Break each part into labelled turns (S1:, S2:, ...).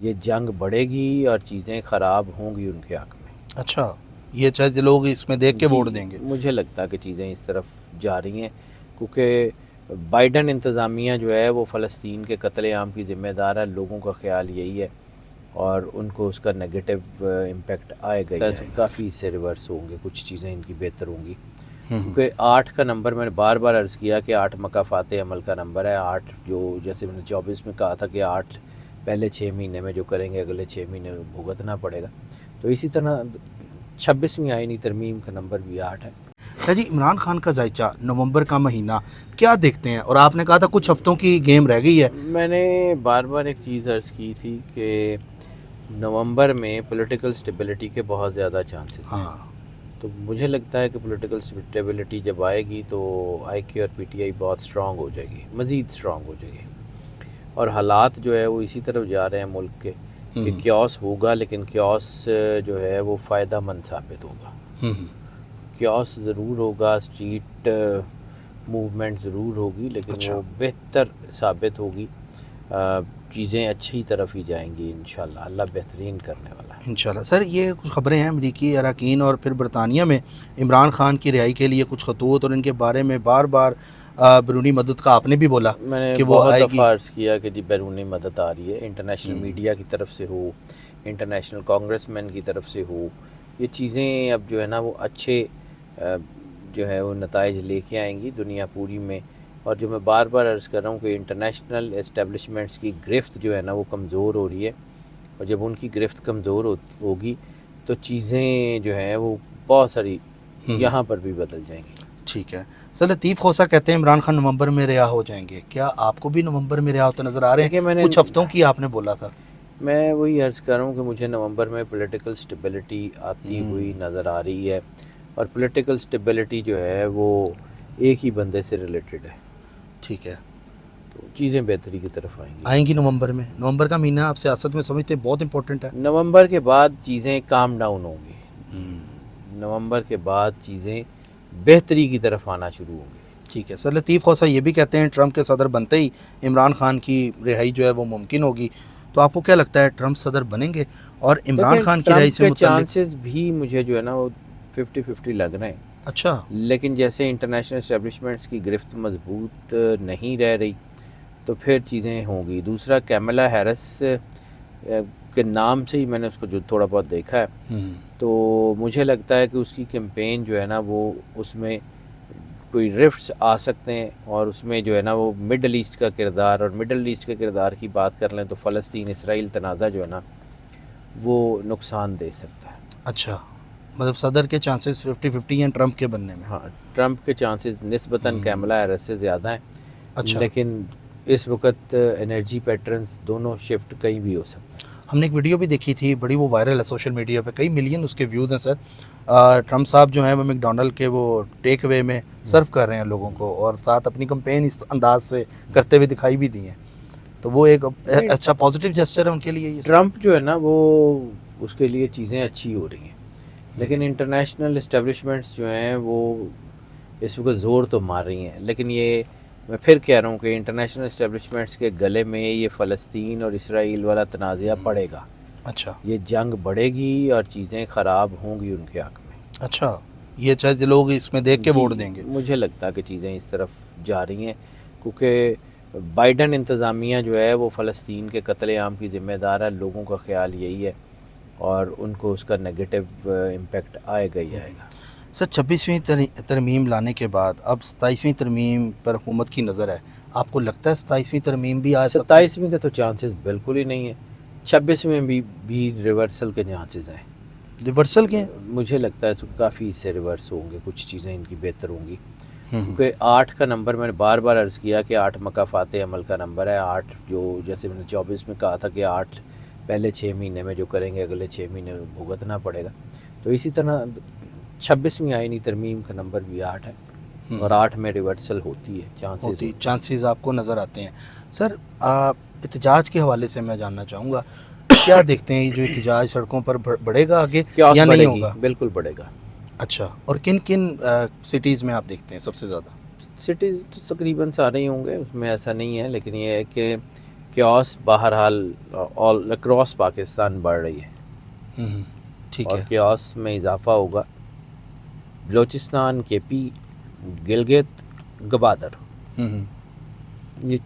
S1: یہ جنگ بڑھے گی اور چیزیں خراب ہوں گی ان کے حق میں۔
S2: اچھا، یہ چاہے لوگ اس میں دیکھ کے
S1: جی،
S2: ووٹ دیں گے۔
S1: مجھے لگتا ہے کہ چیزیں اس طرف جا رہی ہیں، کیونکہ بائیڈن انتظامیہ جو ہے وہ فلسطین کے قتل عام کی ذمہ دار ہے، لوگوں کا خیال یہی ہے اور ان کو اس کا نگیٹو امپیکٹ آئے گا، کافی اس سے ریورس ہوں گے، کچھ چیزیں ان کی بہتر ہوں گی، کیونکہ 8 کا نمبر میں نے بار بار عرض کیا کہ 8 مکافات عمل کا نمبر ہے۔ 8 جو جیسے میں نے 24 میں کہا تھا کہ 8 پہلے 6 مہینے میں جو کریں گے اگلے 6 مہینے میں بھگتنا پڑے گا، تو اسی طرح 26ویں آئینی ترمیم کا نمبر بھی 8 ہے۔
S2: جی، عمران خان کا ذائچہ نومبر کا مہینہ کیا دیکھتے ہیں؟ اور آپ نے کہا تھا کچھ ہفتوں کی گیم رہ گئی ہے۔
S1: میں نے بار بار ایک چیز عرض کی تھی کہ نومبر میں پولیٹیکل سٹیبلٹی کے بہت زیادہ چانسز ہیں، تو مجھے لگتا ہے کہ پولیٹیکل سٹیبلٹی جب آئے گی تو آئی کے اور پی ٹی آئی بہت سٹرونگ ہو جائے گی، مزید سٹرونگ ہو جائے گی، اور حالات جو ہے وہ اسی طرف جا رہے ہیں ملک کے کہ کیوس ہوگا، لیکن کیوس جو ہے وہ فائدہ مند ثابت ہوگا، کیوس ضرور ہوگا، اسٹریٹ موومنٹ ضرور ہوگی، لیکن وہ بہتر ثابت ہوگی، چیزیں اچھی طرف ہی جائیں گی انشاءاللہ، اللہ بہترین کرنے والا ہے
S2: انشاءاللہ۔ سر، یہ کچھ خبریں ہیں امریکی اراکین اور پھر برطانیہ میں عمران خان کی رہائی کے لیے کچھ خطوط، اور ان کے بارے میں بار بار بیرونی مدد کا آپ نے بھی بولا
S1: میں نے
S2: کہ وہ
S1: بہت
S2: آئے گی۔
S1: دفعہ عرض کیا کہ جی بیرونی مدد آ رہی ہے، انٹرنیشنل میڈیا کی طرف سے ہو، انٹرنیشنل کانگریس مین کی طرف سے ہو، یہ چیزیں اب جو ہے نا وہ اچھے جو ہے وہ نتائج لے کے آئیں گی دنیا پوری میں، اور جو میں بار بار عرض کر رہا ہوں کہ انٹرنیشنل اسٹیبلشمنٹس کی گرفت جو ہے نا وہ کمزور ہو رہی ہے، اور جب ان کی گرفت کمزور ہوگی تو چیزیں جو ہیں وہ بہت ساری یہاں پر بھی بدل جائیں گی۔
S2: ٹھیک ہے سر، لطیف خوسا کہتے ہیں عمران خان نومبر میں رہا ہو جائیں گے، کیا آپ کو بھی نومبر میں رہا ہوتے نظر آ رہے
S1: دیکھیے،
S2: ہیں؟ کچھ ہفتوں کی آپ نے بولا تھا۔
S1: میں وہی عرض کر رہا ہوں کہ مجھے نومبر میں پولیٹیکل سٹیبلٹی آتی ہوئی نظر آ رہی ہے، اور پولیٹیکل سٹیبلٹی جو ہے وہ ایک ہی بندے سے ریلیٹڈ ہے،
S2: ٹھیک ہے،
S1: تو چیزیں بہتری کی طرف
S2: آئیں گی نومبر میں۔ نومبر کا مہینہ آپ سیاست میں سمجھتے ہیں بہت امپورٹنٹ ہے؟
S1: نومبر کے بعد چیزیں کام ڈاؤن ہوں گی، نومبر کے بعد چیزیں بہتری کی طرف آنا شروع ہوں گی۔
S2: ٹھیک ہے سر، لطیف خوسا یہ بھی کہتے ہیں ٹرمپ کے صدر بنتے ہی عمران خان کی رہائی جو ہے وہ ممکن ہوگی، تو آپ کو کیا لگتا ہے ٹرمپ صدر بنیں گے؟ اور عمران خان کی رہائی
S1: ٹرمپ
S2: سے
S1: کے
S2: متعلق؟
S1: چانسز بھی مجھے جو ہے نا وہ 50-50 لگ رہے ہیں،
S2: اچھا،
S1: لیکن جیسے انٹرنیشنل اسٹیبلشمنٹس کی گرفت مضبوط نہیں رہ رہی تو پھر چیزیں ہوں گی۔ دوسرا، کیملا ہیرس کے نام سے ہی میں نے اس کو جو تھوڑا بہت دیکھا ہے، تو مجھے لگتا ہے کہ اس کی کیمپین جو ہے نا وہ اس میں کوئی رفٹس آ سکتے ہیں، اور اس میں جو ہے نا وہ مڈل ایسٹ کا کردار، اور مڈل ایسٹ کے کردار کی بات کر لیں تو فلسطین اسرائیل تنازع جو ہے نا وہ نقصان دے سکتا ہے۔
S2: اچھا، مطلب صدر کے چانسز 50-50 ہیں ٹرمپ کے بننے میں؟
S1: ہاں، ٹرمپ کے چانسز نسبتاً کیملا ہیرس سے زیادہ ہیں،
S2: اچھا،
S1: لیکن اس وقت انرجی پیٹرنز دونوں شفٹ کہیں بھی ہو سکتا ہے۔
S2: ہم نے ایک ویڈیو بھی دیکھی تھی، بڑی وہ وائرل ہے سوشل میڈیا پہ، کئی ملین اس کے ویوز ہیں سر۔ ٹرمپ صاحب جو ہیں وہ میک ڈونلڈ کے وہ ٹیک اوے میں سرو کر رہے ہیں لوگوں کو، اور ساتھ اپنی کمپین اس انداز سے کرتے ہوئے دکھائی بھی دی ہیں، تو وہ ایک اچھا پازیٹیو جسچر ہے ان کے لیے یہ۔
S1: ٹرمپ جو ہے نا وہ اس کے لیے چیزیں اچھی ہو رہی ہیں، لیکن انٹرنیشنل اسٹیبلشمنٹس جو ہیں وہ اس وقت زور تو مار رہی ہیں، لیکن یہ میں پھر کہہ رہا ہوں کہ انٹرنیشنل اسٹیبلشمنٹس کے گلے میں یہ فلسطین اور اسرائیل والا تنازعہ پڑے گا،
S2: اچھا،
S1: یہ جنگ بڑھے گی اور چیزیں خراب ہوں گی ان کے حق میں۔
S2: اچھا، یہ چاہے لوگ اس میں دیکھ کے ووٹ دیں گے۔
S1: مجھے لگتا ہے کہ چیزیں اس طرف جا رہی ہیں، کیونکہ بائیڈن انتظامیہ جو ہے وہ فلسطین کے قتل عام کی ذمہ دار ہے، لوگوں کا خیال یہی ہے، اور ان کو اس کا نگیٹو امپیکٹ آئے گا ہی آئے گا۔
S2: سر، 26ویں ترمیم لانے کے بعد اب 27ویں ترمیم پر حکومت کی نظر ہے، آپ کو لگتا ہے 27ویں ترمیم بھی آ سکتی ہے؟
S1: 27ویں کا تو چانسز بالکل ہی نہیں ہے، 26ویں بھی ریورسل کے چانسز ہیں،
S2: ریورسل کے ہیں؟
S1: مجھے لگتا ہے اس کو کافی سے ریورس ہوں گے، کچھ چیزیں ان کی بہتر ہوں گی، کیونکہ 8 کا نمبر میں نے بار بار عرض کیا کہ 8 مکافات عمل کا نمبر ہے، 8 جو جیسے میں نے 24 میں کہا تھا کہ 8 پہلے 6 مہینے میں جو کریں گے اگلے 6 مہینے میں بھگتنا پڑے گا، تو اسی طرح 26ویں آئینی ترمیم کا نمبر بھی 8 ہے، اور 8 میں ریورسل ہوتی ہے،
S2: چانسز آپ کو نظر آتے ہیں۔ سر، احتجاج کے حوالے سے میں جاننا چاہوں گا، کیا دیکھتے ہیں یہ جو احتجاج سڑکوں پر بڑھے گا آگے یا نہیں ہوگا؟
S1: بالکل بڑھے گا۔
S2: اچھا، اور کن کن سٹیز میں آپ دیکھتے ہیں سب سے زیادہ؟
S1: سٹیز تو تقریباً سارے ہی ہوں گے، اس میں ایسا نہیں ہے، لیکن یہ ہے کہ کیوس بہرحال آل اکراس پاکستان بڑھ رہی ہے
S2: ٹھیک
S1: اور
S2: ہے.
S1: کیوس میں اضافہ ہوگا. بلوچستان، کے پی، گلگت، گوادر، یہ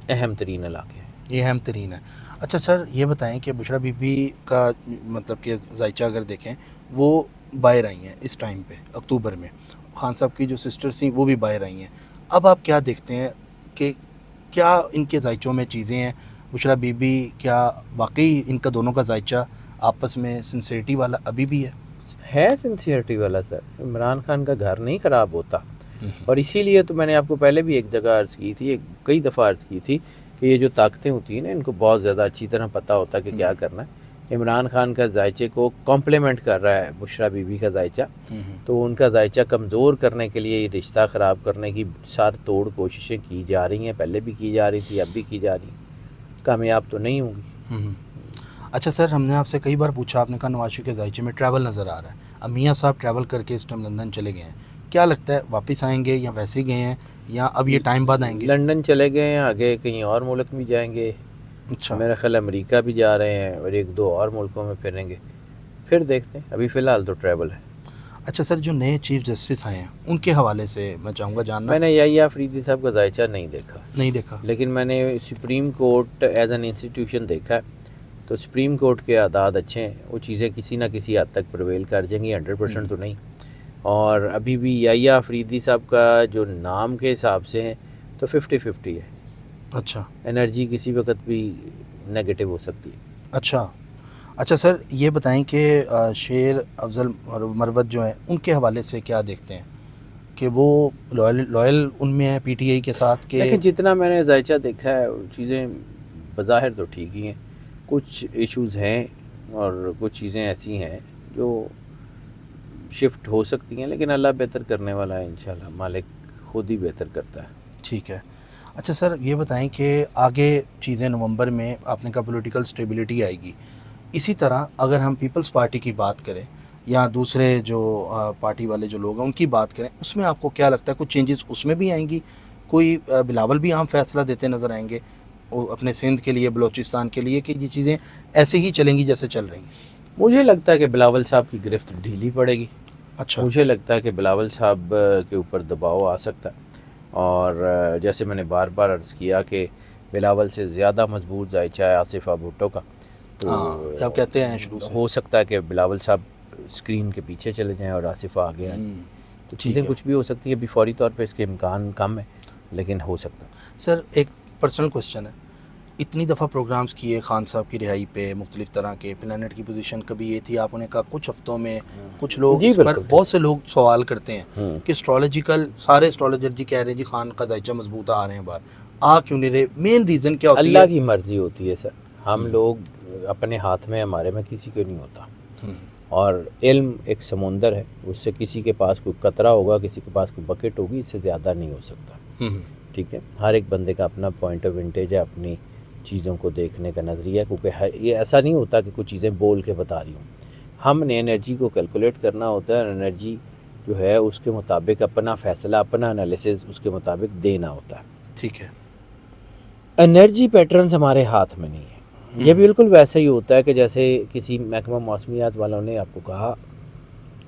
S1: اہم ترین علاقے ہیں.
S2: یہ اہم ترین ہے. اچھا سر یہ بتائیں کہ بشرا بی بی کا مطلب کہ ذائچہ اگر دیکھیں وہ باہر آئی ہیں اس ٹائم پہ اکتوبر میں، خان صاحب کی جو سسٹرس تھیں وہ بھی باہر آئی ہیں. اب آپ کیا دیکھتے ہیں کہ کیا ان کے ذائچوں میں چیزیں ہیں؟ بشرا بی بی کیا واقعی ان کا دونوں کا ذائچہ آپس میں سنسیریٹی والا ابھی بھی ہے؟
S1: سنسیئرٹی والا سر. عمران خان کا گھر نہیں خراب ہوتا، اور اسی لیے تو میں نے آپ کو پہلے بھی ایک جگہ عرض کی تھی، کئی دفعہ عرض کی تھی کہ یہ جو طاقتیں ہوتی ہیں نا ان کو بہت زیادہ اچھی طرح پتہ ہوتا ہے کہ کیا کرنا ہے. عمران خان کا ذائچے کو کمپلیمنٹ کر رہا ہے بشرا بی بی کا ذائچہ، تو ان کا ذائچہ کمزور کرنے کے لیے یہ رشتہ خراب کرنے کی سار توڑ کوششیں کی جا رہی ہیں. پہلے بھی کی جا رہی تھی، اب بھی کی جا رہی ہیں، کامیاب تو نہیں ہوں گی.
S2: اچھا سر ہم نے آپ سے کئی بار پوچھا، آپ نے کہا نواز شریف کے ذائچے میں ٹریول نظر آ رہا ہے. اب میاں صاحب ٹریول کر کے اس ٹائم لندن چلے گئے ہیں، کیا لگتا ہے واپس آئیں گے یا ویسے ہی گئے ہیں یا اب یہ ٹائم بعد آئیں گے؟
S1: لندن چلے گئے ہیں، آگے کہیں اور ملک بھی جائیں گے.
S2: اچھا
S1: میرا خیال امریکہ بھی جا رہے ہیں اور ایک دو اور ملکوں میں پھریں گے، پھر دیکھتے ہیں. ابھی فی الحال تو ٹریول ہے.
S2: اچھا سر جو نئے چیف جسٹس آئے ہیں ان کے حوالے سے میں چاہوں گا جاننا.
S1: میں نے یحییٰ افریدی صاحب کا ذائچہ نہیں دیکھا، لیکن میں نے supreme court as an institution دیکھا ہے. تو سپریم کورٹ کے اعداد اچھے ہیں، وہ چیزیں کسی نہ کسی حد تک پرویل کر جائیں گی، 100% تو نہیں. اور ابھی بھی یحییٰ افریدی صاحب کا جو نام کے حساب سے ہیں تو 50-50 ہے.
S2: اچھا
S1: انرجی کسی وقت بھی نیگیٹو ہو سکتی ہے.
S2: اچھا سر یہ بتائیں کہ شیر افضل مروت جو ہیں ان کے حوالے سے کیا دیکھتے ہیں کہ وہ لوئل ان میں ہے پی ٹی آئی کے ساتھ؟ کہ
S1: لیکن جتنا میں نے ذائچہ دیکھا ہے چیزیں بظاہر تو ٹھیک ہی ہیں. کچھ ایشوز ہیں اور کچھ چیزیں ایسی ہیں جو شفٹ ہو سکتی ہیں، لیکن اللہ بہتر کرنے والا ہے. انشاءاللہ مالک خود ہی بہتر کرتا ہے.
S2: ٹھیک ہے. اچھا سر یہ بتائیں کہ آگے چیزیں نومبر میں آپ نے کہا پولیٹیکل سٹیبلٹی آئے گی، اسی طرح اگر ہم پیپلز پارٹی کی بات کریں یا دوسرے جو پارٹی والے جو لوگ ہیں ان کی بات کریں، اس میں آپ کو کیا لگتا ہے کچھ چینجز اس میں بھی آئیں گی؟ کوئی بلاول بھی عام فیصلہ دیتے نظر آئیں گے اپنے سندھ کے لیے، بلوچستان کے لیے، کہ یہ چیزیں ایسے ہی چلیں گی جیسے چل رہی ہیں؟
S1: مجھے لگتا ہے کہ بلاول صاحب کی گرفت ڈھیلی پڑے گی.
S2: اچھا
S1: مجھے لگتا ہے کہ بلاول صاحب کے اوپر دباؤ آ سکتا ہے، اور جیسے میں نے بار بار عرض کیا کہ بلاول سے زیادہ مضبوط ذائچہ ہے آصفہ بھٹو کا. تو
S2: آپ کہتے ہیں شروع سے
S1: ہو سکتا ہے کہ بلاول صاحب اسکرین کے پیچھے چلے جائیں اور آصفہ آگے آئیں. تو چیزیں کچھ بھی ہو سکتی ہیں. ابھی فوری طور پہ اس کے امکان کم ہے، لیکن ہو سکتا ہے.
S2: سر ایک پرسنل کوسچن ہے، اتنی دفعہ پروگرامز کیے خان صاحب کی رہائی پہ مختلف طرح کے، پلانٹ کی پوزیشن کبھی یہ تھی، آپ نے کہا کچھ ہفتوں میں کچھ لوگ اس پر بہت سے لوگ سوال کرتے ہیں کہ اسٹرالوجیکل سارے اسٹرالوجر جی کہہ رہے ہیں جی خان کا ذائچہ مضبوط آ رہے ہیں باہر، آ کیوں نہیں رہے؟ مین ریزن کیا ہوتی ہے؟
S1: اللہ کی مرضی ہوتی ہے سر. ہم لوگ اپنے ہاتھ میں، ہمارے میں کسی کو نہیں ہوتا. اور علم ایک سمندر ہے، اس سے کسی کے پاس کوئی قطرہ ہوگا، کسی کے پاس کوئی بکٹ ہوگی، اس سے زیادہ نہیں ہو سکتا. ٹھیک ہے، ہر ایک بندے کا اپنا پوائنٹ آف ونٹیج ہے، اپنی چیزوں کو دیکھنے کا نظریہ ہے. کیونکہ یہ ایسا نہیں ہوتا کہ کچھ چیزیں بول کے بتا رہی ہوں. ہم نے انرجی کو کیلکولیٹ کرنا ہوتا ہے، اور انرجی جو ہے اس کے مطابق اپنا فیصلہ، اپنا انالیسز اس کے مطابق دینا ہوتا ہے.
S2: ٹھیک ہے.
S1: انرجی پیٹرنز ہمارے ہاتھ میں نہیں ہے. یہ بالکل ویسا ہی ہوتا ہے کہ جیسے کسی محکمہ موسمیات والوں نے آپ کو کہا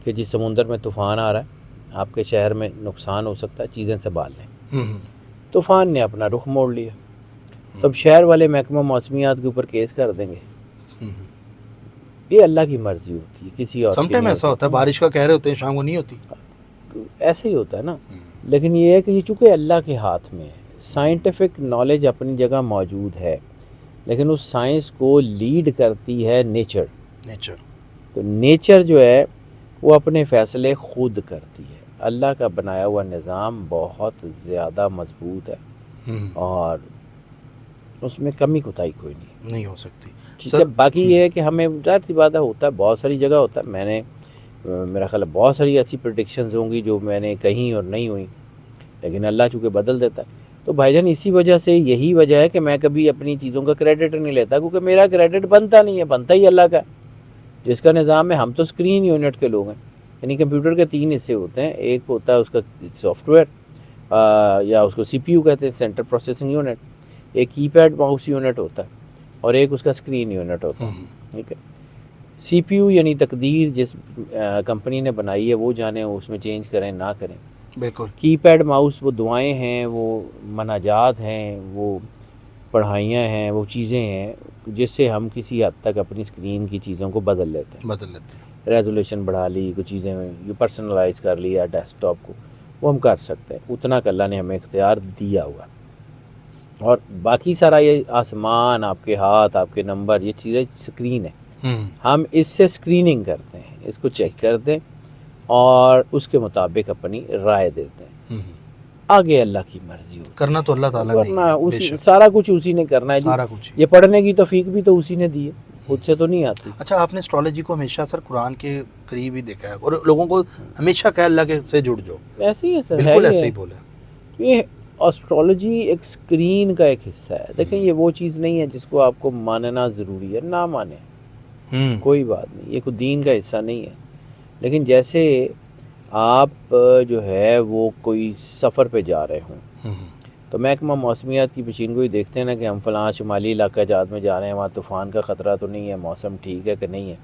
S1: کہ جس سمندر میں طوفان آ رہا ہے، آپ کے شہر میں نقصان ہو سکتا ہے، چیزیں سنبھال لیں. طوفان نے اپنا رخ موڑ لیا، تب شہر والے محکمہ موسمیات کے اوپر کیس کر دیں گے. یہ اللہ کی مرضی ہوتی ہے، کسی اور
S2: سم ٹائم ایسا ہوتا ہے، بارش کا کہہ رہے ہوتے ہیں شام کو نہیں ہوتی،
S1: ایسے ہی ہوتا ہے نا. لیکن یہ ہے کہ یہ چونکہ اللہ کے ہاتھ میں ہے. سائنٹیفک نالج اپنی جگہ موجود ہے، لیکن اس سائنس کو لیڈ کرتی ہے نیچر. تو نیچر جو ہے وہ اپنے فیصلے خود کرتی ہے. اللہ کا بنایا ہوا نظام بہت زیادہ مضبوط ہے، اور اس میں کمی کوتاہی کوئی
S2: نہیں ہو سکتی.
S1: ٹھیک ہے. باقی یہ ہے کہ ہمیں ظاہر سی بات ہے، ہوتا ہے بہت ساری جگہ ہوتا ہے. میں نے میرا خیال ہے بہت ساری ایسی پریڈکشنز ہوں گی جو میں نے کہیں اور نہیں ہوئی، لیکن اللہ چونکہ بدل دیتا ہے. تو بھائی جان اسی وجہ سے، یہی وجہ ہے کہ میں کبھی اپنی چیزوں کا کریڈٹ نہیں لیتا، کیونکہ میرا کریڈٹ بنتا نہیں ہے، بنتا ہی اللہ کا ہے. جس کا نظام ہے، ہم تو اسکرین یونٹ کے لوگ ہیں. یعنی کمپیوٹر کے 3 حصے ہوتے ہیں. ایک ہوتا ہے اس کا سافٹ ویئر، یا اس کو سی پی یو کہتے ہیں، سینٹر پروسیسنگ یونٹ. ایک کی پیڈ ماؤس یونٹ ہوتا ہے اور ایک اس کا اسکرین یونٹ ہوتا ہے. ٹھیک ہے. سی پی یو یعنی تقدیر جس کمپنی نے بنائی ہے وہ جانے اس میں چینج کریں نہ کریں.
S2: بالکل.
S1: کی پیڈ ماؤس وہ دعائیں ہیں, وہ مناجات ہیں, وہ پڑھائیاں ہیں, وہ چیزیں ہیں جس سے ہم کسی حد تک اپنی اسکرین کی چیزوں کو بدل لیتے ہیں. ریزولیوشن بڑھا لی, کچھ چیزیں یہ پرسنلائز کر لیا ڈیسک ٹاپ کو, وہ ہم کر سکتے ہیں. اتنا کہ اللہ نے ہمیں اختیار دیا ہوا. اور باقی سارا یہ آسمان, آپ کے ہاتھ, آپ کے نمبر, یہ چیزیں اسکرین ہے. ہم اس سے اسکریننگ کرتے ہیں, اس کو چیک کرتے ہیں اور اس کے مطابق اپنی رائے دیتے ہیں. آگے اللہ کی مرضی ہوتی ہے.
S2: کرنا تو اللہ تعالیٰ
S1: نے سارا کچھ اسی نے کرنا ہے.
S2: سارا کچھ.
S1: یہ پڑھنے کی توفیق بھی تو اسی نے دی ہے, خود سے تو نہیں آتی.
S2: اچھا, آپ نے اسٹرالوجی کو ہمیشہ سر قرآن کے قریب ہی دیکھا ہے اور لوگوں کو ہمیشہ کہا اللہ کے سے جڑ جاؤ.
S1: ایسے ہی ہے سر,
S2: بالکل ایسے ہی بولا.
S1: یہ اسٹرالوجی ایک اسکرین کا ایک حصہ ہے. دیکھیں یہ وہ چیز نہیں ہے جس کو آپ کو ماننا ضروری ہے, نہ مانیں کوئی بات نہیں, یہ کوئی دین کا حصہ نہیں ہے. لیکن جیسے آپ جو ہے وہ کوئی سفر پہ جا رہے ہوں تو محکمہ موسمیات کی پیشین گوئی دیکھتے ہیں نا کہ ہم فلاں شمالی علاقہ جات میں جا رہے ہیں, وہاں طوفان کا خطرہ تو نہیں ہے, موسم ٹھیک ہے کہ نہیں ہے.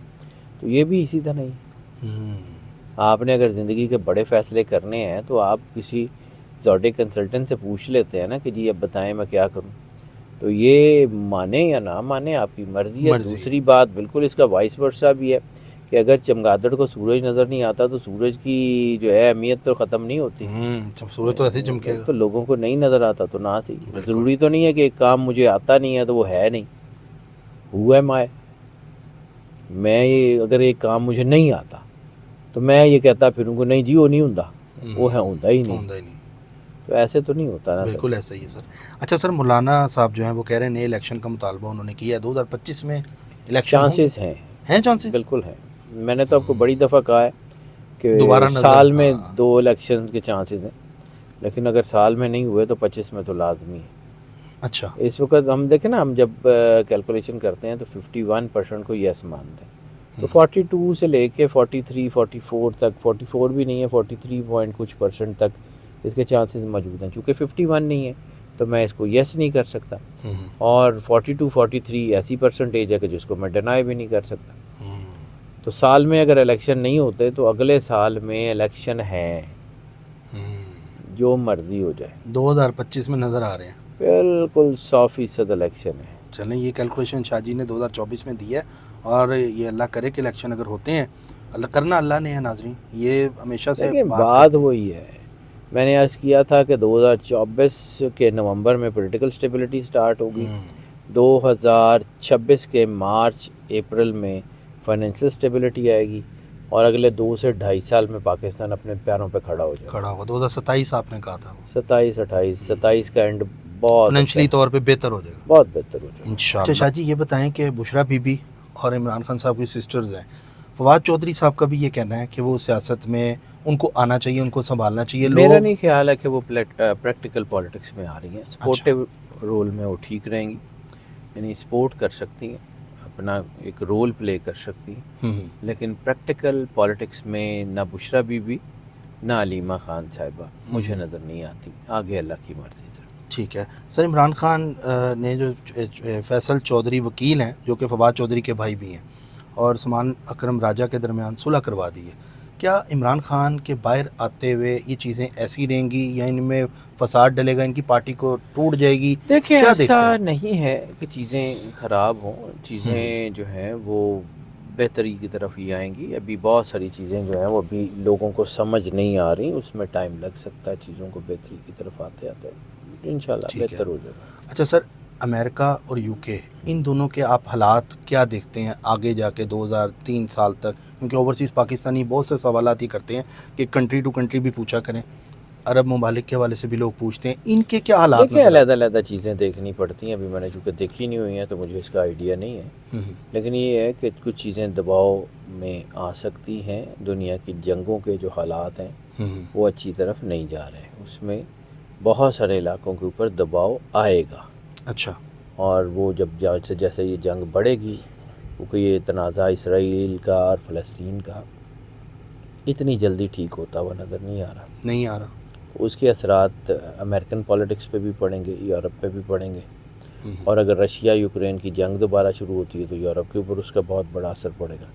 S1: تو یہ بھی اسی طرح ہی. آپ نے اگر زندگی کے بڑے فیصلے کرنے ہیں تو آپ کسی زوڈے کنسلٹنٹ سے پوچھ لیتے ہیں نا کہ جی اب بتائیں میں کیا کروں. تو یہ مانیں یا نہ مانیں آپ کی مرضی ہے. دوسری بات بالکل اس کا وائس ورسا بھی ہے کہ اگر چمگادڑ کو سورج نظر نہیں آتا تو سورج کی جو ہے اہمیت تو ختم نہیں ہوتی.
S2: سورج تو ایسے ہی چمکے گا.
S1: تو لوگوں کو نہیں نظر آتا تو نہ صحیح. ضروری تو نہیں ہے کہ ایک کام مجھے آتا نہیں ہے تو وہ ہے نہیں. ہوا ہے میں یہ اگر ایک کام مجھے نہیں آتا تو میں یہ کہتا پھر ان کو نہیں جی وہ نہیں ہوندا, وہ ہے ہوندا ہی نہیں. تو ایسے تو نہیں ہوتا نا.
S2: بالکل ایسا ہی ہے سر. اچھا سر, مولانا صاحب جو ہیں وہ کہہ رہے ہیں نئے الیکشن کا مطالبہ انہوں نے کیا ہے 2025 میں الیکشن
S1: چانسز ہیں
S2: چانسز
S1: بالکل ہیں. میں نے تو آپ کو بڑی دفعہ کہا ہے کہ
S2: دوبارہ
S1: سال میں 2 الیکشن کے چانسز ہیں, لیکن اگر سال میں نہیں ہوئے تو 25 میں تو لازمی ہے.
S2: اچھا,
S1: اس وقت ہم دیکھیں نا, ہم جب کیلکولیشن کرتے ہیں تو 51% کو یس مانتے ہیں. تو 42 سے لے کے 43 44 تک, 44 بھی نہیں ہے 43 پوائنٹ کچھ % تک اس کے چانسز موجود ہیں. چونکہ 51 نہیں ہے تو میں اس کو یس نہیں کر سکتا, اور 42 43 ایسی پرسنٹیج ہے کہ جس کو میں ڈینائی بھی نہیں کر سکتا. تو سال میں اگر الیکشن نہیں ہوتے تو اگلے سال میں الیکشن ہے, جو مرضی ہو جائے.
S2: 2025 میں نظر آ رہے ہیں
S1: بالکل 100% الیکشن ہے.
S2: چلیں, یہ کیلکولیشن شاہ جی نے 2024 میں دی ہے, اور یہ اللہ کرے کہ الیکشن اگر ہوتے ہیں, اللہ کرنا اللہ نے ہے ناظرین, یہ ہمیشہ سے
S1: بات وہی ہے. میں نے عرض کیا تھا کہ 2024 کے نومبر میں پولیٹیکل سٹیبلٹی سٹارٹ ہوگی, 2026 کے مارچ اپریل میں فائنینشیل سٹیبلٹی آئے گی, اور اگلے 2 سے 2.5 سال میں پاکستان اپنے پیروں پہ کھڑا ہو جائے.
S2: کھڑا ہوا 2027 آپ نے کہا تھا,
S1: 27 28 27 کا اینڈ بہت
S2: فائنینشلی طور پہ بہتر ہو جائے گا,
S1: بہت بہتر ہو جائے گا
S2: انشاءاللہ. شاہ جی یہ بتائیں کہ بشرا بی بی اور عمران خان صاحب کی سسٹرز ہیں, فواد چودھری صاحب کا بھی یہ کہنا ہے کہ وہ سیاست میں ان کو آنا چاہیے, ان کو سنبھالنا چاہیے.
S1: میرا نہیں خیال ہے کہ وہ پریکٹیکل پالیٹکس میں آ رہی ہیں. سپورٹیو رول میں وہ ٹھیک رہیں گی, یعنی سپورٹ کر سکتی ہیں, اپنا ایک رول پلے کر سکتی ہیں, لیکن پریکٹیکل پالیٹکس میں نہ بشرا بی بی نہ علیمہ خان صاحبہ مجھے نظر نہیں آتی. آگے اللہ کی مرضی.
S2: ٹھیک ہے سر, عمران خان نے جو فیصل چودھری وکیل ہیں جو کہ فواد چودھری کے بھائی بھی ہیں, اور سمان اکرم راجہ کے درمیان صلح کروا دی ہے, کیا عمران خان کے باہر آتے ہوئے یہ چیزیں ایسی رہیں گی یا ان میں فساد ڈلے گا, ان کی پارٹی کو ٹوٹ جائے گی؟
S1: دیکھیں ایسا نہیں ہے کہ چیزیں خراب ہوں, چیزیں جو ہیں وہ بہتری کی طرف ہی آئیں گی. ابھی بہت ساری چیزیں جو ہیں وہ ابھی لوگوں کو سمجھ نہیں آ رہی, اس میں ٹائم لگ سکتا ہے چیزوں کو بہتری کی طرف آتے آتے, انشاءاللہ بہتر ہو جائے گا.
S2: اچھا سر, امریکہ اور یو کے ان دونوں کے آپ حالات کیا دیکھتے ہیں آگے جا کے 2003 سال تک, کیونکہ اوورسیز پاکستانی بہت سے سوالات ہی کرتے ہیں کہ کنٹری ٹو کنٹری بھی پوچھا کریں, عرب ممالک کے حوالے سے بھی لوگ پوچھتے ہیں, ان کے کیا حالات ہیں؟
S1: علیحدہ علیحدہ چیزیں دیکھنی پڑتی ہیں. ابھی میں نے چونکہ دیکھی نہیں ہوئی ہیں تو مجھے اس کا آئیڈیا نہیں ہے, لیکن یہ ہے کہ کچھ چیزیں دباؤ میں آ سکتی ہیں. دنیا کی جنگوں کے جو حالات ہیں وہ اچھی طرف نہیں جا رہے, اس میں بہت سارے علاقوں کے اوپر دباؤ آئے گا.
S2: اچھا,
S1: اور وہ جب جیسے یہ جنگ بڑھے گی, کیونکہ یہ تنازع اسرائیل کا اور فلسطین کا اتنی جلدی ٹھیک ہوتا ہوا نظر نہیں آ رہا. اس کے اثرات امریکن پالیٹکس پہ بھی پڑیں گے, یورپ پہ بھی پڑیں گے, اور اگر رشیا یوکرین کی جنگ دوبارہ شروع ہوتی ہے تو یورپ کے اوپر اس کا بہت بڑا اثر پڑے گا.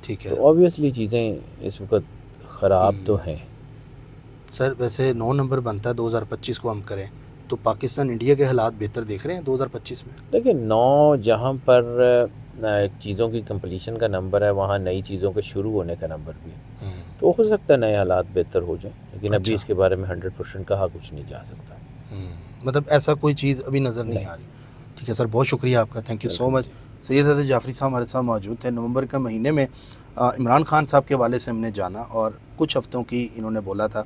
S2: ٹھیک ہے
S1: تو آبویسلی چیزیں اس وقت خراب تو ہیں.
S2: سر ویسے 9 نمبر بنتا ہے 2025 کو ہم کریں تو پاکستان انڈیا کے حالات بہتر دیکھ رہے ہیں 2025 میں؟
S1: دیکھیں 9 جہاں پر چیزوں کی کمپلیشن کا نمبر ہے وہاں نئی چیزوں کے شروع ہونے کا نمبر بھی ہے. تو ہو سکتا ہے نئے حالات بہتر ہو جائیں, لیکن ابھی اس کے بارے میں 100% کہا کچھ نہیں جا سکتا.
S2: مطلب ایسا کوئی چیز ابھی نظر نہیں آ رہی. ٹھیک ہے سر, بہت شکریہ آپ کا, تھینک یو سو مچ. سید حیدر جعفری صاحب ہمارے ساتھ موجود تھے. نومبر کے مہینے میں عمران خان صاحب کے حوالے سے ہم نے جانا اور کچھ ہفتوں کی انہوں نے بولا تھا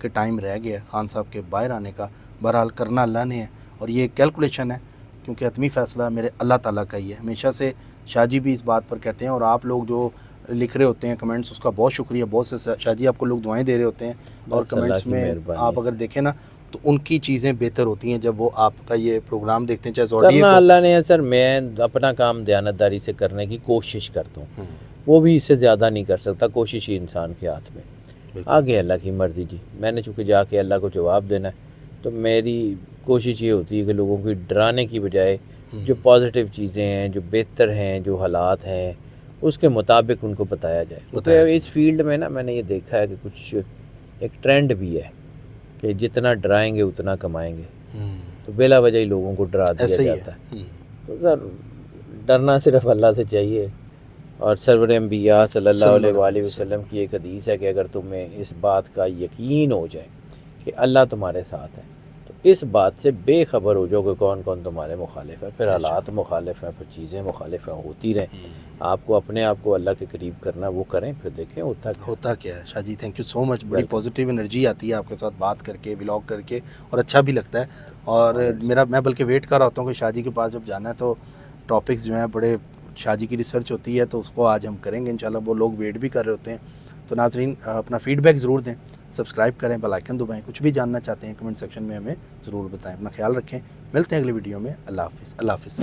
S2: کہ ٹائم رہ گیا خان صاحب کے باہر آنے کا. بہرحال کرنا اللہ نے ہے اور یہ کیلکولیشن ہے کیونکہ حتمی فیصلہ میرے اللہ تعالیٰ کا ہی ہے. ہمیشہ سے شاہ جی بھی اس بات پر کہتے ہیں اور آپ لوگ جو لکھ رہے ہوتے ہیں کمنٹس, اس کا بہت شکریہ. بہت سے شاہ جی آپ کو لوگ دعائیں دے رہے ہوتے ہیں اور کمنٹس میں آپ اگر دیکھیں نا تو ان کی چیزیں بہتر ہوتی ہیں جب وہ آپ کا یہ پروگرام دیکھتے ہیں. چاہے
S1: کرنا اللہ نے ہے سر, میں اپنا کام دیانتداری سے کرنے کی کوشش کرتا ہوں, وہ بھی اس سے زیادہ نہیں کر سکتا. کوشش ہی انسان کے ہاتھ میں, آگے اللہ کی مرضی. جی میں نے چونکہ جا کے اللہ کو جواب دینا ہے تو میری کوشش یہ ہوتی ہے کہ لوگوں کی ڈرانے کی بجائے جو پازیٹیو چیزیں ہیں, جو بہتر ہیں, جو حالات ہیں, اس کے مطابق ان کو بتایا جائے. کیونکہ اس فیلڈ میں نا میں نے یہ دیکھا ہے کہ کچھ ایک ٹرینڈ بھی ہے کہ جتنا ڈرائیں گے اتنا کمائیں گے, تو بلا وجہ ہی لوگوں کو ڈرا دیا جاتا ہے. تو سر ڈرنا صرف اللہ سے چاہیے. اور سرور انبیاء صلی اللہ علیہ وآلہ وسلم کی ایک حدیث ہے کہ اگر تمہیں اس بات کا یقین ہو جائے کہ اللہ تمہارے ساتھ ہے تو اس بات سے بے خبر ہو جاؤ کہ کون کون تمہارے مخالف ہے. پھر حالات مخالف ہیں, پھر چیزیں مخالف ہیں, ہوتی رہیں. آپ کو اپنے آپ کو اللہ کے قریب کرنا وہ کریں, پھر دیکھیں ہوتا
S2: کیا ہے. شاہ جی تھینک یو سو مچ. بڑی پازیٹیو انرجی آتی ہے آپ کے ساتھ بات کر کے, ولاگ کر کے, اور اچھا بھی لگتا ہے. اور میں بلکہ ویٹ کر رہا ہوتا ہوں کہ شاہ جی کے پاس جب جانا ہے تو ٹاپکس جو ہیں بڑے شاہ جی کی ریسرچ ہوتی ہے تو اس کو آج ہم کریں گے انشاءاللہ. وہ لوگ ویٹ بھی کر رہے ہوتے ہیں. تو ناظرین اپنا فیڈ بیک ضرور دیں, سبسکرائب کریں, بیل آئیکن دبائیں. کچھ بھی جاننا چاہتے ہیں کمنٹ سیکشن میں ہمیں ضرور بتائیں. اپنا خیال رکھیں, ملتے ہیں اگلی ویڈیو میں. اللہ حافظ.